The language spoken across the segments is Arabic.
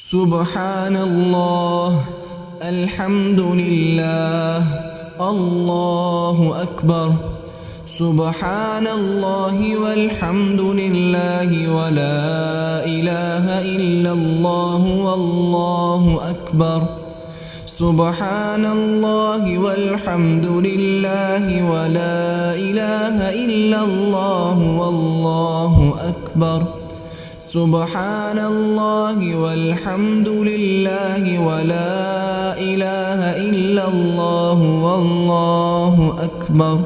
سبحان الله، الحمد لله، الله أكبر. سبحان الله والحمد لله ولا إله إلا الله والله أكبر. سبحان الله والحمد لله ولا إله إلا الله والله أكبر. سبحان الله والحمد لله ولا إله إلا الله والله أكبر.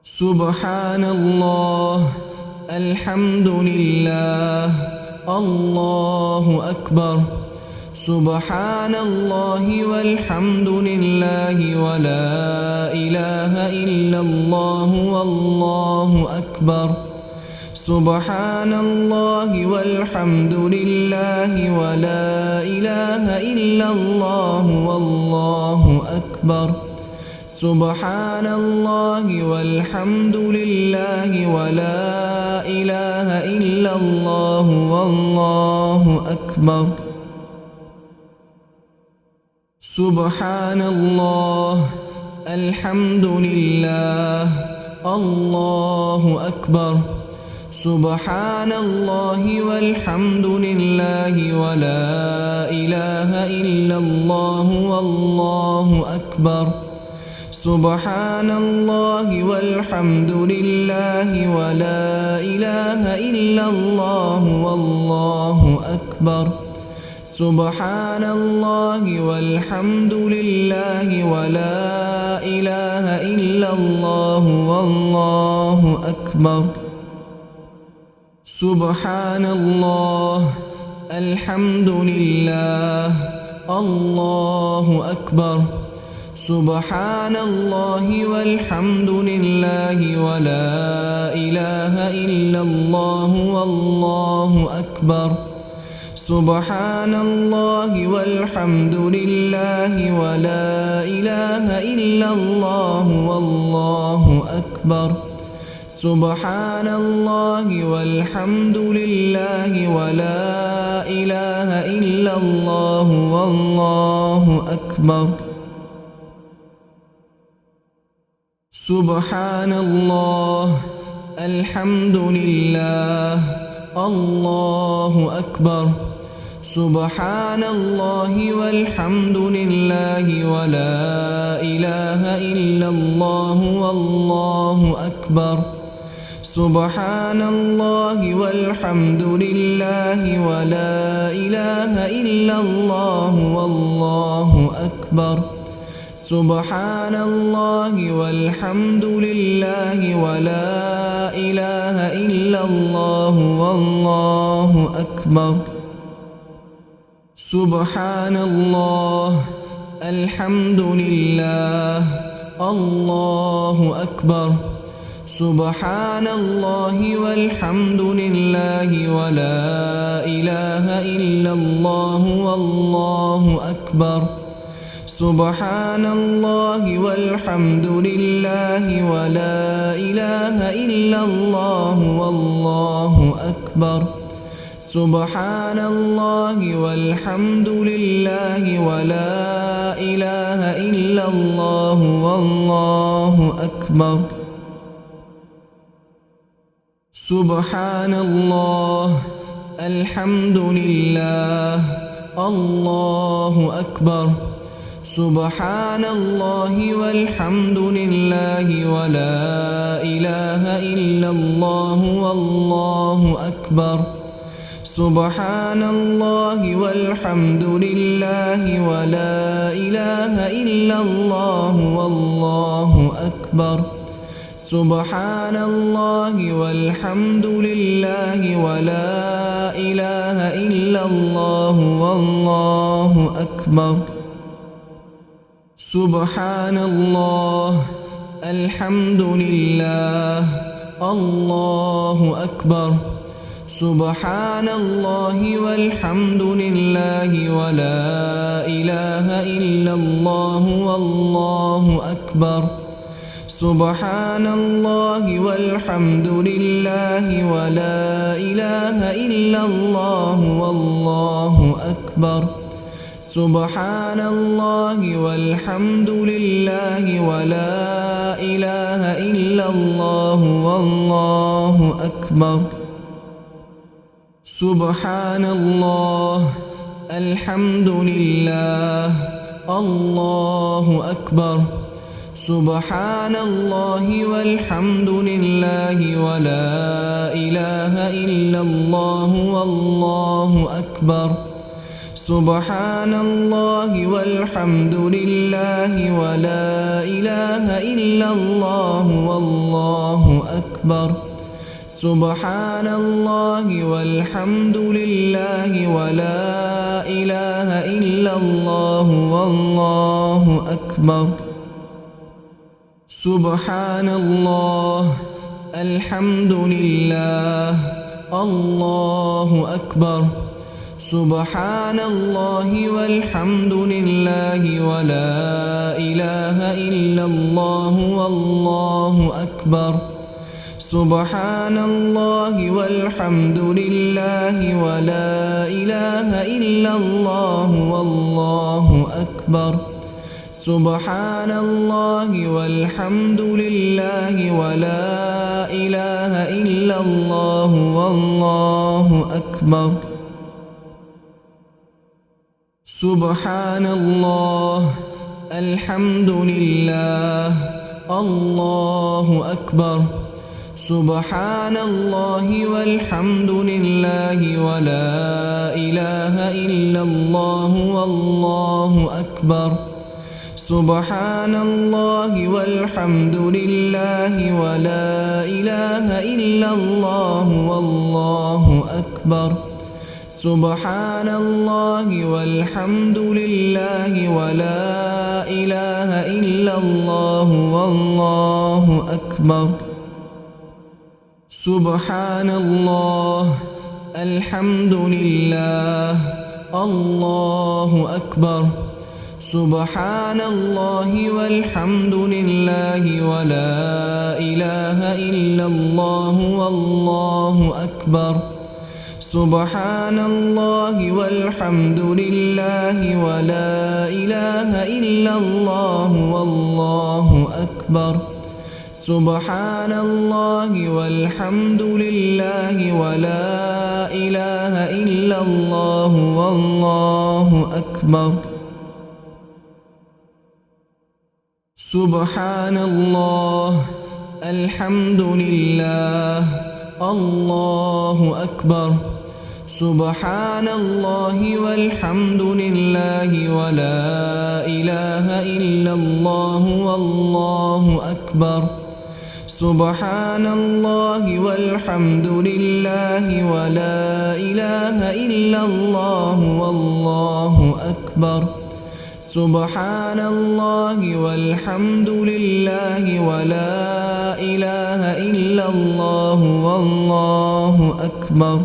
سبحان الله، الحمد لله، الله أكبر. سبحان الله والحمد لله ولا إله إلا الله والله أكبر. سبحان الله والحمد لله ولا إله إلا الله والله أكبر. سبحان الله والحمد لله ولا إله إلا الله والله أكبر. سبحان الله، الحمد لله، الله أكبر. سبحان الله والحمد لله ولا إله إلا الله والله أكبر. سبحان الله والحمد لله ولا إله إلا الله والله أكبر. سبحان الله والحمد لله ولا إله إلا الله والله أكبر. سبحان الله، الحمد لله، الله أكبر. سبحان الله والحمد لله ولا إله إلا الله والله أكبر. سبحان الله والحمد لله ولا إله إلا الله والله أكبر. سبحان الله والحمد لله ولا إله إلا الله والله أكبر. سبحان الله، الحمد لله، الله أكبر. سبحان الله والحمد لله ولا إله إلا الله والله أكبر. سبحان الله والحمد لله ولا إله إلا الله والله أكبر. سبحان الله والحمد لله ولا إله إلا الله والله أكبر. سبحان الله، الحمد لله، الله أكبر. سبحان الله والحمد لله ولا إله إلا الله والله أكبر. سبحان الله والحمد لله ولا إله إلا الله والله أكبر. سبحان الله والحمد لله ولا إله إلا الله والله أكبر. سبحان الله، الحمد لله، الله أكبر. سبحان الله والحمد لله ولا إله إلا الله والله أكبر. سبحان الله والحمد لله ولا إله إلا الله والله أكبر. سبحان الله والحمد لله ولا إله إلا الله والله أكبر. سبحان الله، الحمد لله، الله أكبر. سبحان الله والحمد لله ولا إله إلا الله والله أكبر. سبحان الله والحمد لله ولا إله إلا الله والله أكبر سبحان الله والحمد لله ولا إله إلا الله والله أكبر سبحان الله الحمد لله الله أكبر سبحان الله والحمد لله ولا إله إلا الله والله أكبر سبحان الله والحمد لله ولا إله إلا الله والله أكبر سبحان الله والحمد لله ولا إله إلا الله والله أكبر سبحان الله الحمد لله الله أكبر سبحان الله والحمد لله ولا إله إلا الله والله أكبر سبحان الله والحمد لله ولا إله إلا الله والله أكبر سبحان الله والحمد لله ولا إله إلا الله والله أكبر سبحان الله الحمد لله الله أكبر سبحان الله والحمد لله ولا إله إلا الله والله أكبر سبحان الله والحمد لله ولا إله إلا الله والله أكبر سبحان الله والحمد لله ولا إله إلا الله والله أكبر سبحان الله الحمد لله الله أكبر سبحان الله والحمد لله ولا إله إلا الله والله أكبر سبحان الله والحمد لله ولا إله إلا الله والله أكبر سبحان الله والحمد لله ولا إله إلا الله والله أكبر سبحان الله الحمد لله الله أكبر سبحان الله والحمد لله ولا إله إلا الله والله أكبر سبحان الله والحمد لله ولا إله إلا الله والله أكبر سبحان الله والحمد لله ولا إله إلا الله والله أكبر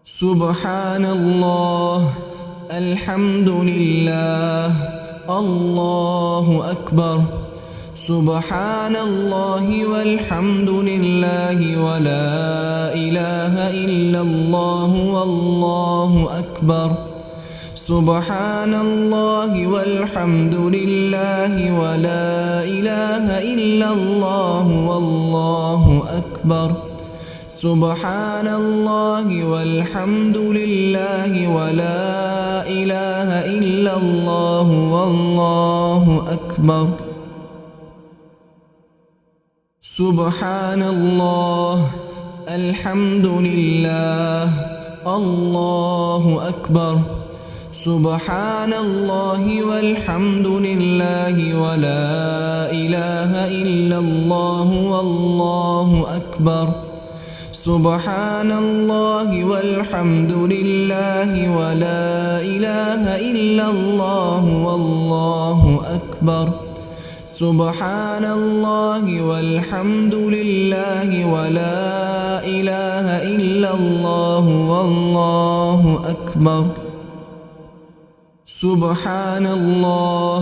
سبحان الله الحمد لله الله أكبر سبحان الله والحمد لله ولا إله إلا الله والله أكبر سبحان الله والحمد لله ولا إله إلا الله والله أكبر سبحان الله والحمد لله ولا إله إلا الله والله أكبر سبحان الله الحمد لله الله أكبر سبحان الله والحمد لله ولا إله إلا الله والله أكبر سبحان الله والحمد لله ولا إله إلا الله والله أكبر سبحان الله والحمد لله ولا إله إلا الله والله أكبر سبحان الله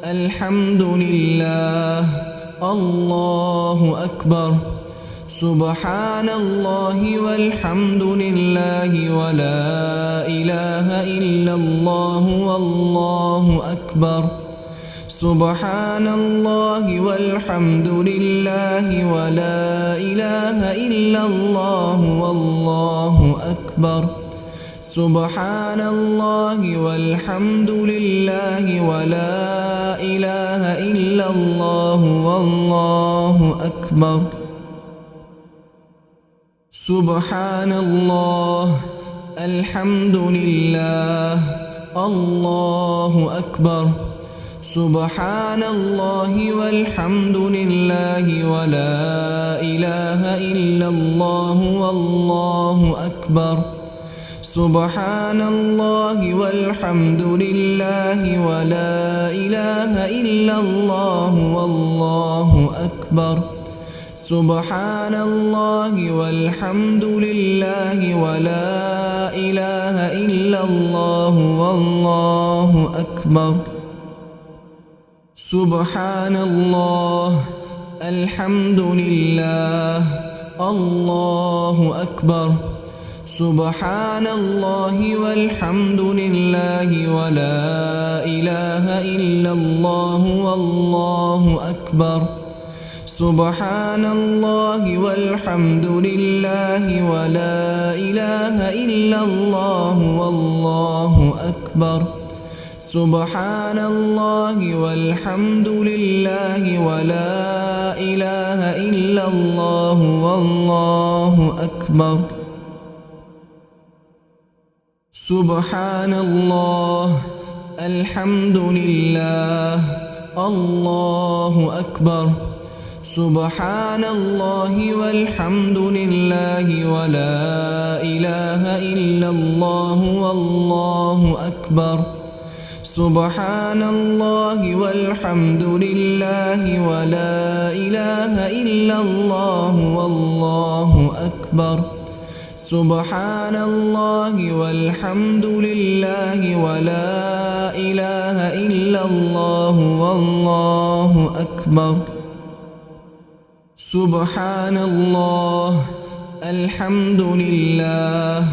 الحمد لله الله أكبر سبحان الله والحمد لله ولا إله إلا الله والله أكبر سبحان الله والحمد لله ولا إله إلا الله والله أكبر سبحان الله والحمد لله ولا إله إلا الله والله أكبر سبحان الله الحمد لله الله أكبر سبحان الله والحمد لله ولا إله إلا الله والله أكبر سبحان الله والحمد لله ولا إله إلا الله والله أكبر سبحان الله والحمد لله ولا إله إلا الله والله أكبر سبحان الله الحمد لله الله أكبر سبحان الله والحمد لله ولا إله إلا الله والله أكبر سبحان الله والحمد لله ولا إله إلا الله والله أكبر سبحان الله والحمد لله ولا إله إلا الله والله أكبر سبحان الله الحمد لله الله أكبر سبحان الله والحمد لله ولا إله إلا الله والله أكبر سبحان الله والحمد لله ولا إله إلا الله والله أكبر سبحان الله والحمد لله ولا إله إلا الله والله أكبر سبحان الله الحمد لله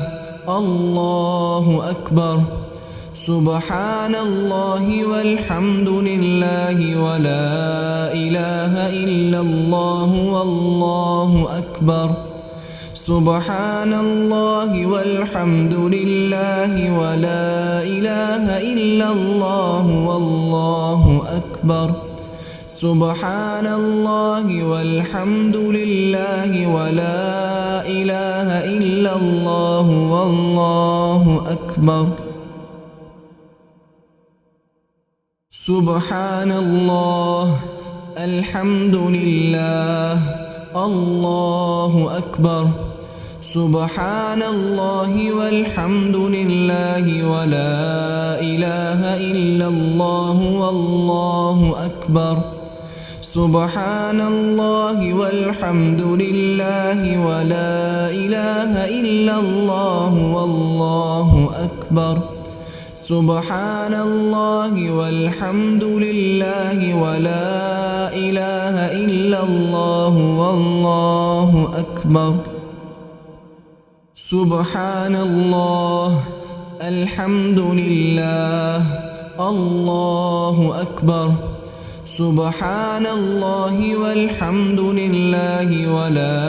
الله أكبر سبحان الله والحمد لله ولا إله إلا الله والله أكبر سبحان الله والحمد لله ولا إله إلا الله والله أكبر سبحان الله والحمد لله ولا إله إلا الله والله أكبر سبحان الله الحمد لله الله أكبر سبحان الله والحمد لله ولا إله إلا الله والله أكبر سبحان الله والحمد لله ولا إله إلا الله والله أكبر سبحان الله والحمد لله ولا إله إلا الله والله أكبر سبحان الله الحمد لله الله أكبر سبحان الله والحمد لله ولا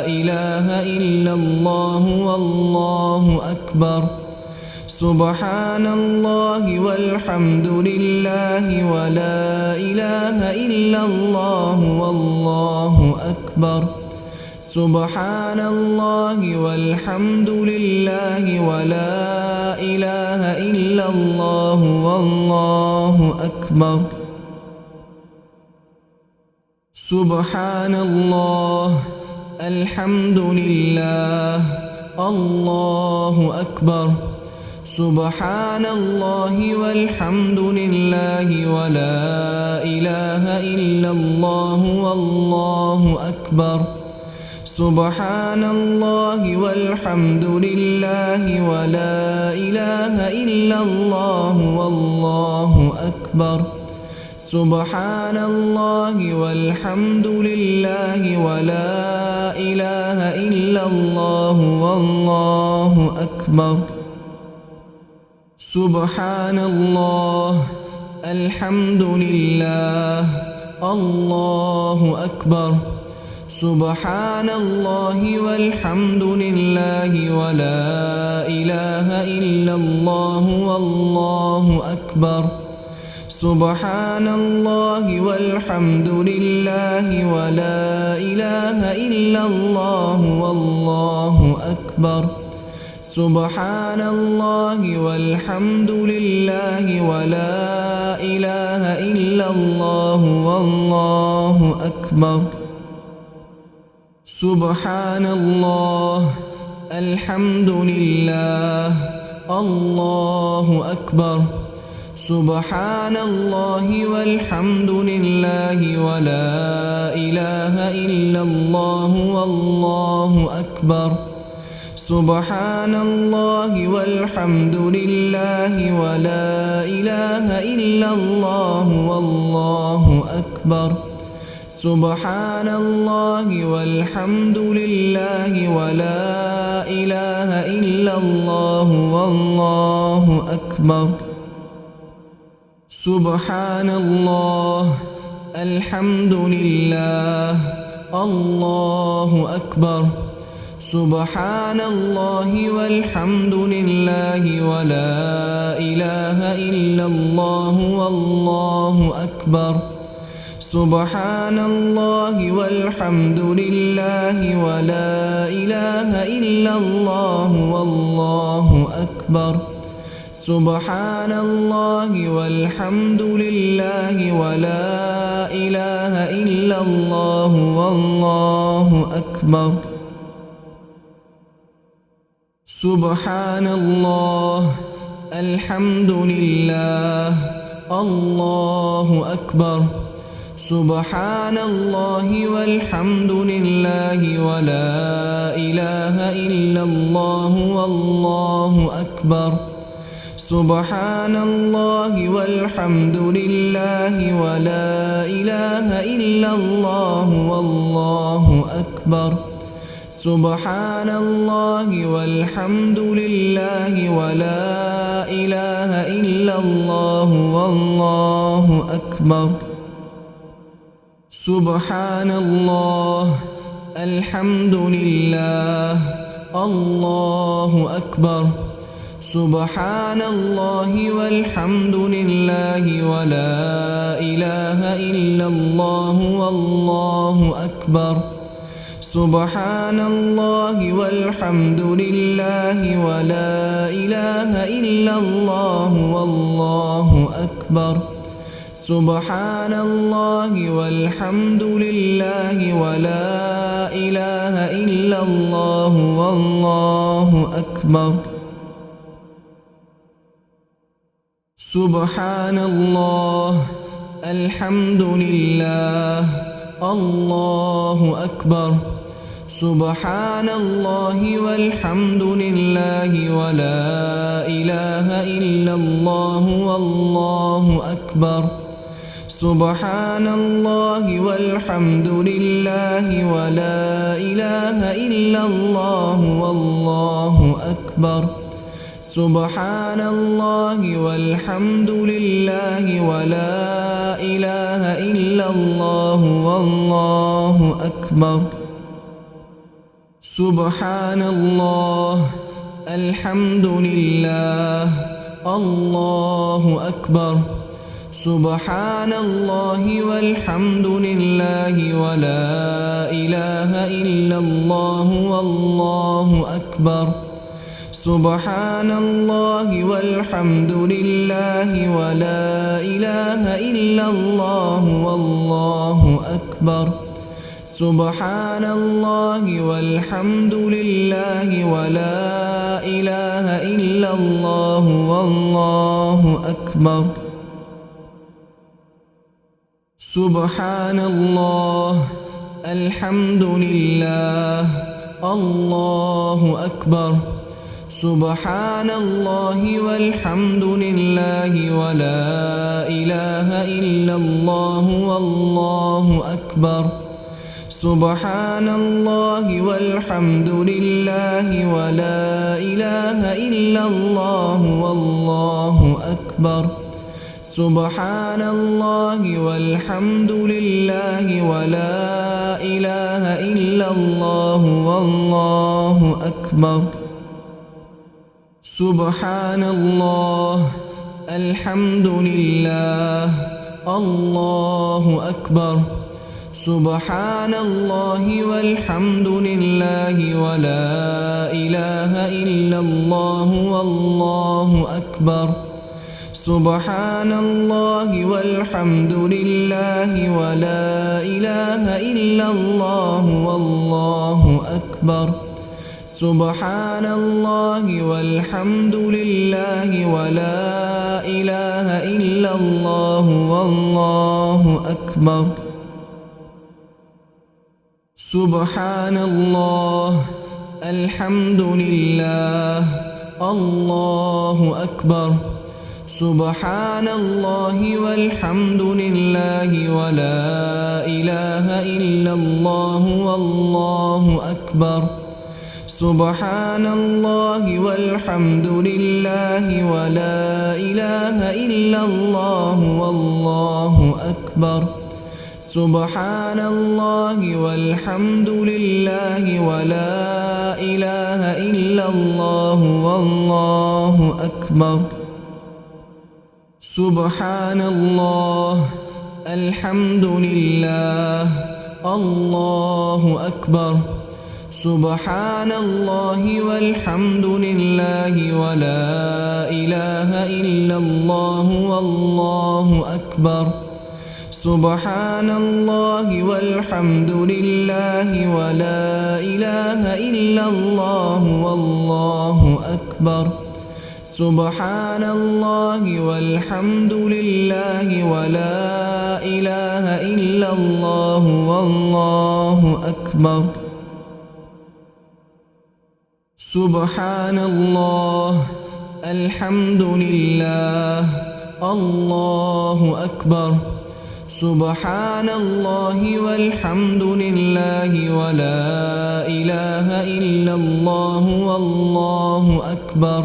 إله إلا الله والله أكبر سبحان الله والحمد لله ولا إله إلا الله والله أكبر سبحان الله والحمد لله ولا إله إلا الله والله أكبر سبحان الله الحمد لله الله أكبر سبحان الله والحمد لله ولا إله إلا الله والله أكبر سبحان الله والحمد لله ولا إله إلا الله والله أكبر سبحان الله والحمد لله ولا إله إلا الله والله أكبر سبحان الله الحمد لله الله أكبر سبحان الله والحمد لله ولا إله إلا الله والله أكبر سبحان الله والحمد لله ولا إله إلا الله والله أكبر سبحان الله والحمد لله ولا إله إلا الله والله أكبر سبحان الله الحمد لله الله أكبر سبحان الله والحمد لله ولا إله إلا الله والله أكبر سبحان الله والحمد لله ولا إله إلا الله والله أكبر سبحان الله والحمد لله ولا إله إلا الله والله أكبر سبحان الله الحمد لله الله أكبر سبحان الله والحمد لله ولا إله إلا الله والله أكبر سبحان الله والحمد لله ولا إله إلا الله والله أكبر سبحان الله والحمد لله ولا إله إلا الله والله أكبر سبحان الله الحمد لله الله أكبر سبحان الله والحمد لله ولا إله إلا الله والله أكبر سبحان الله والحمد لله ولا إله إلا الله والله أكبر سبحان الله والحمد لله ولا إله إلا الله والله أكبر سبحان الله الحمد لله الله أكبر سبحان الله والحمد لله ولا إله إلا الله والله أكبر سبحان الله والحمد لله ولا إله إلا الله والله أكبر سبحان الله والحمد لله ولا إله إلا الله والله أكبر سبحان الله الحمد لله الله أكبر سبحان الله والحمد لله ولا إله إلا الله والله أكبر سبحان الله والحمد لله ولا إله إلا الله والله أكبر سبحان الله والحمد لله ولا إله إلا الله والله أكبر سبحان الله الحمد لله الله أكبر سبحان الله والحمد لله ولا إله إلا الله والله أكبر سبحان الله والحمد لله ولا إله إلا الله والله أكبر سبحان الله والحمد لله ولا إله إلا الله والله أكبر سبحان الله الحمد لله الله أكبر سبحان الله والحمد لله ولا إله إلا الله والله أكبر سبحان الله والحمد لله ولا إله إلا الله والله أكبر سبحان الله والحمد لله ولا إله إلا الله والله أكبر سبحان الله الحمد لله الله أكبر سبحان الله والحمد لله ولا إله إلا الله والله أكبر سبحان الله والحمد لله ولا إله إلا الله والله أكبر سبحان الله والحمد لله ولا إله إلا الله والله أكبر سبحان الله الحمد لله الله أكبر سبحان الله والحمد لله ولا إله إلا الله والله أكبر سبحان الله والحمد لله ولا إله إلا الله والله أكبر سبحان الله والحمد لله ولا إله إلا الله والله أكبر سبحان الله الحمد لله الله أكبر سبحان الله والحمد لله ولا إله إلا الله والله أكبر سبحان الله والحمد لله ولا إله إلا الله والله أكبر سبحان الله والحمد لله ولا إله إلا الله والله أكبر سبحان الله الحمد لله الله أكبر سبحان الله والحمد لله ولا إله إلا الله والله أكبر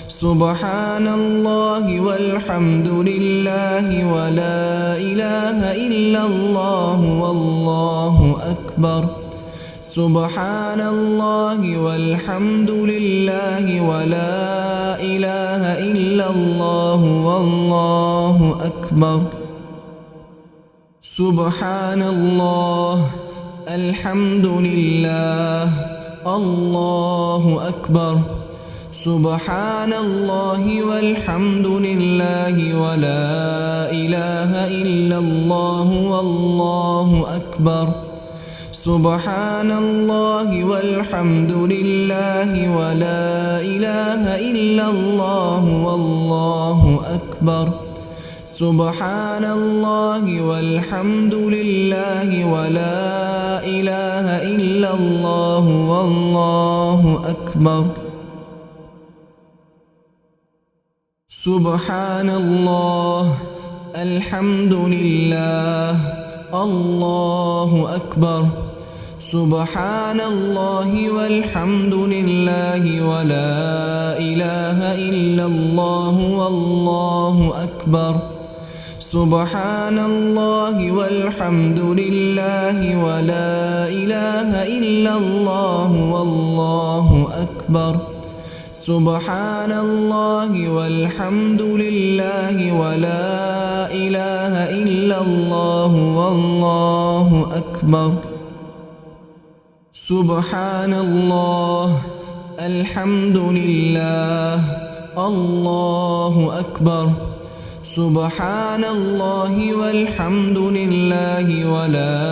سبحان الله والحمد لله ولا إله إلا الله والله أكبر سبحان الله والحمد لله ولا إله إلا الله والله أكبر سبحان الله الحمد لله الله أكبر سبحان الله والحمد لله ولا إله إلا الله والله أكبر سبحان الله والحمد لله ولا إله إلا الله والله أكبر سبحان الله والحمد لله ولا إله إلا الله والله أكبر سبحان الله الحمد لله الله أكبر سبحان الله والحمد لله ولا إله إلا الله والله أكبر سبحان الله والحمد لله ولا إله إلا الله والله أكبر سبحان الله والحمد لله ولا إله إلا الله والله أكبر سبحان الله الحمد لله الله أكبر سبحان الله والحمد لله ولا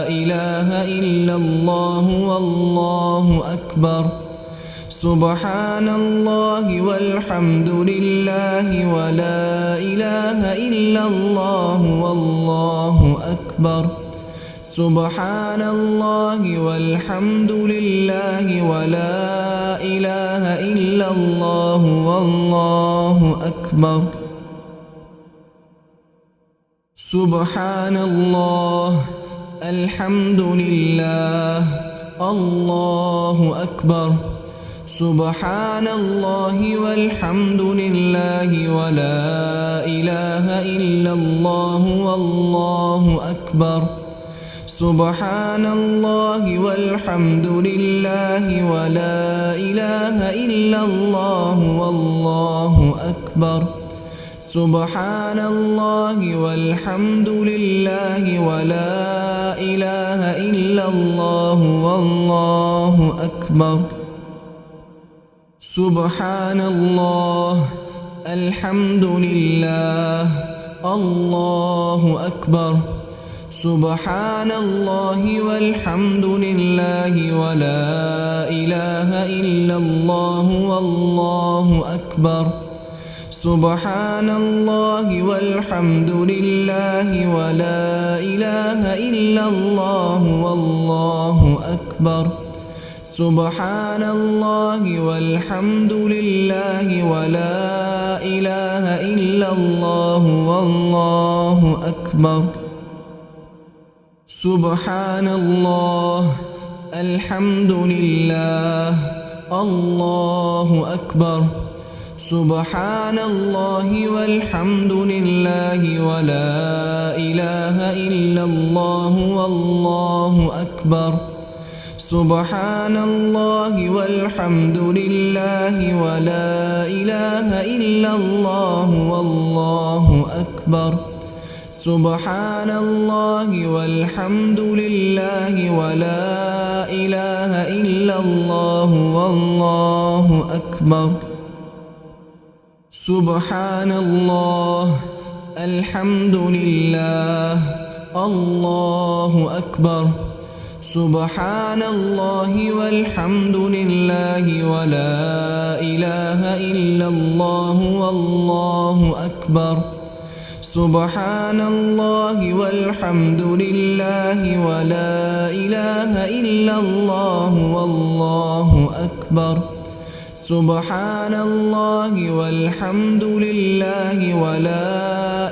إله إلا الله والله أكبر سبحان الله والحمد لله ولا إله إلا الله والله أكبر سبحان الله والحمد لله ولا إله إلا الله والله أكبر سبحان الله الحمد لله الله أكبر سبحان الله والحمد لله ولا إله إلا الله والله أكبر سبحان الله والحمد لله ولا إله إلا الله والله أكبر سبحان الله والحمد لله ولا إله إلا الله والله أكبر سبحان الله الحمد لله الله أكبر سبحان الله والحمد لله ولا إله إلا الله والله أكبر سبحان الله والحمد لله ولا إله إلا الله والله أكبر سبحان الله والحمد لله ولا إله إلا الله والله أكبر سبحان الله الحمد لله الله أكبر سبحان الله والحمد لله ولا إله إلا الله والله أكبر سبحان الله والحمد لله ولا إله إلا الله والله أكبر سبحان الله والحمد لله ولا إله إلا الله والله أكبر سبحان الله الحمد لله الله أكبر سبحان الله والحمد لله ولا إله إلا الله والله أكبر سبحان الله والحمد لله ولا إله إلا الله والله أكبر سبحان الله والحمد لله ولا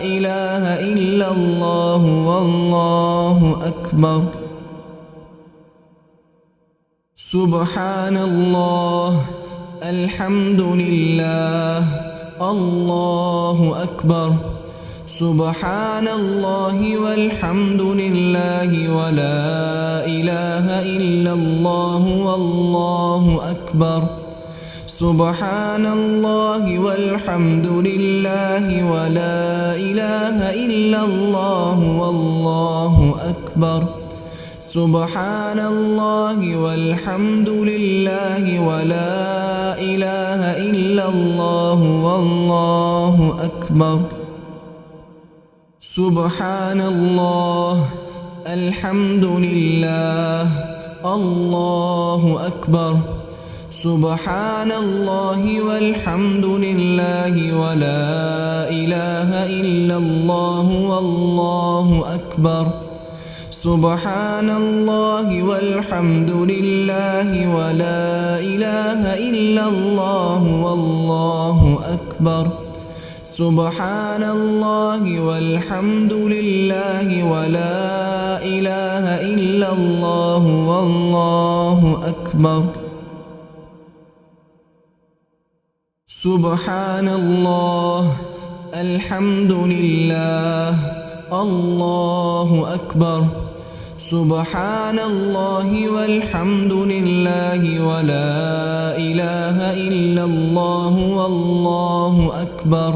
إله إلا الله والله أكبر سبحان الله الحمد لله الله أكبر سبحان الله والحمد لله ولا إله إلا الله والله أكبر سبحان الله والحمد لله ولا إله إلا الله والله أكبر سبحان الله والحمد لله ولا إله إلا الله والله أكبر سبحان الله الحمد لله الله أكبر سبحان الله والحمد لله ولا إله إلا الله والله أكبر سبحان الله والحمد لله ولا إله إلا الله والله أكبر سبحان الله والحمد لله ولا إله إلا الله والله أكبر سبحان الله الحمد لله الله أكبر سبحان الله والحمد لله ولا إله إلا الله والله أكبر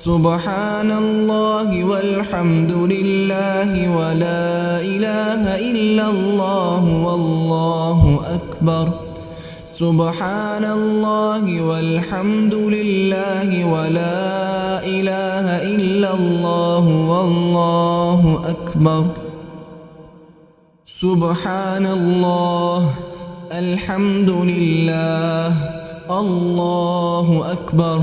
سبحان الله والحمد لله ولا إله إلا الله والله أكبر سبحان الله والحمد لله ولا إله إلا الله والله أكبر سبحان الله الحمد لله الله أكبر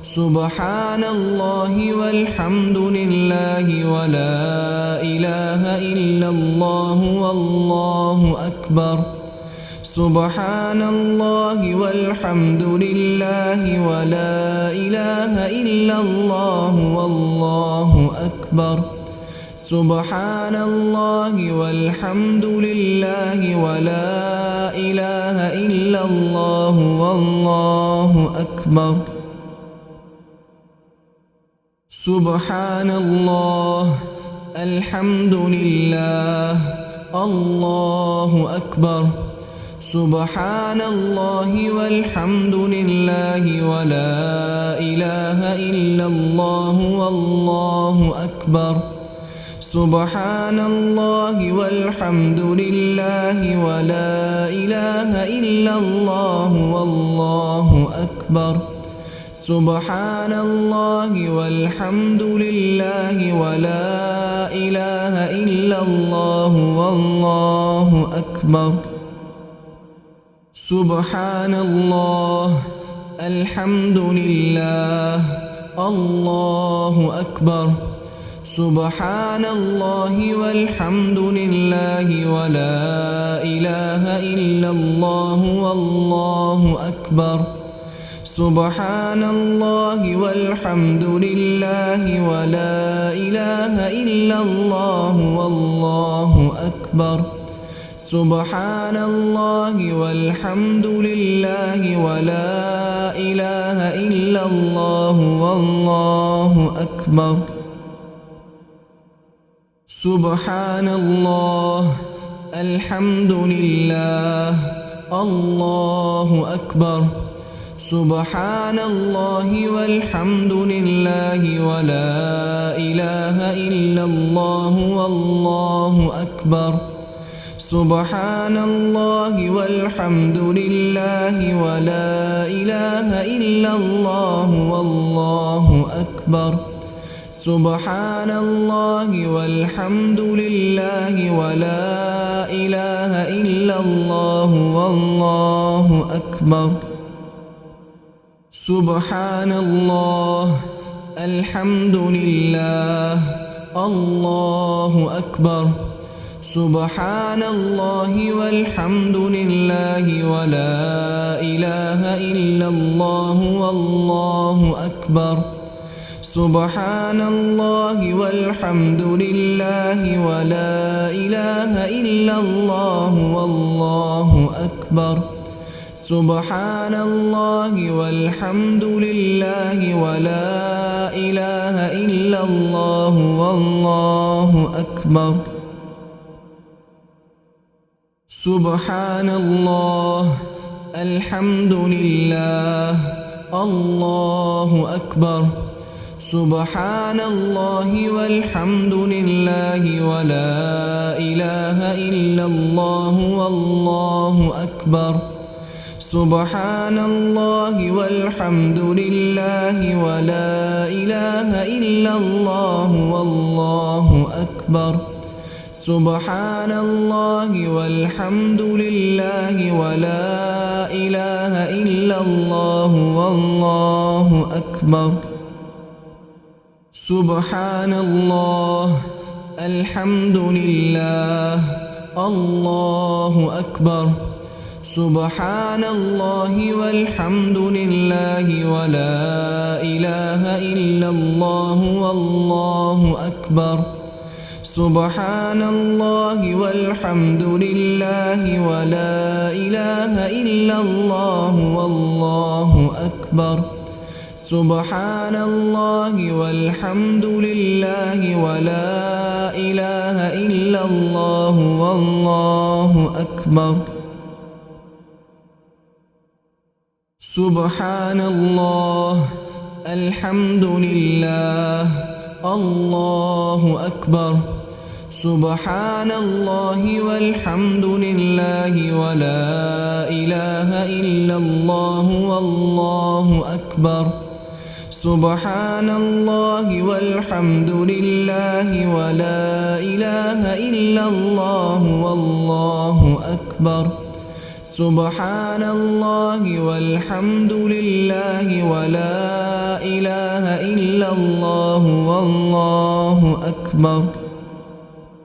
سبحان الله والحمد لله ولا إله إلا الله والله أكبر سبحان الله والحمد لله ولا إله إلا الله والله أكبر سبحان الله والحمد لله ولا إله إلا الله والله أكبر سبحان الله الحمد لله الله أكبر سبحان الله والحمد لله ولا إله إلا الله والله أكبر سبحان الله والحمد لله ولا إله إلا الله والله أكبر سبحان الله والحمد لله ولا إله إلا الله والله أكبر سبحان الله الحمد لله الله أكبر سبحان الله والحمد لله ولا إله إلا الله والله أكبر سبحان الله والحمد لله ولا إله إلا الله والله أكبر سبحان الله والحمد لله ولا إله إلا الله والله أكبر سبحان الله الحمد لله الله أكبر سبحان الله والحمد لله ولا إله إلا الله والله أكبر سبحان الله والحمد لله ولا إله إلا الله والله أكبر سبحان الله والحمد لله ولا إله إلا الله والله أكبر سبحان الله الحمد لله الله أكبر سبحان الله والحمد لله ولا إله إلا الله والله أكبر سبحان الله والحمد لله ولا إله إلا الله والله أكبر سبحان الله والحمد لله ولا إله إلا الله والله أكبر سبحان الله الحمد لله الله أكبر سبحان الله والحمد لله ولا إله إلا الله والله أكبر سبحان الله والحمد لله ولا إله إلا الله والله أكبر سبحان الله والحمد لله ولا إله إلا الله والله أكبر سبحان الله الحمد لله الله أكبر سبحان الله والحمد لله ولا إله إلا الله والله أكبر سبحان الله والحمد لله ولا إله إلا الله والله أكبر سبحان الله والحمد لله ولا إله إلا الله والله أكبر سبحان الله الحمد لله الله أكبر سبحان الله والحمد لله ولا إله إلا الله والله أكبر سبحان الله والحمد لله ولا إله إلا الله والله أكبر سبحان الله والحمد لله ولا إله إلا الله والله أكبر.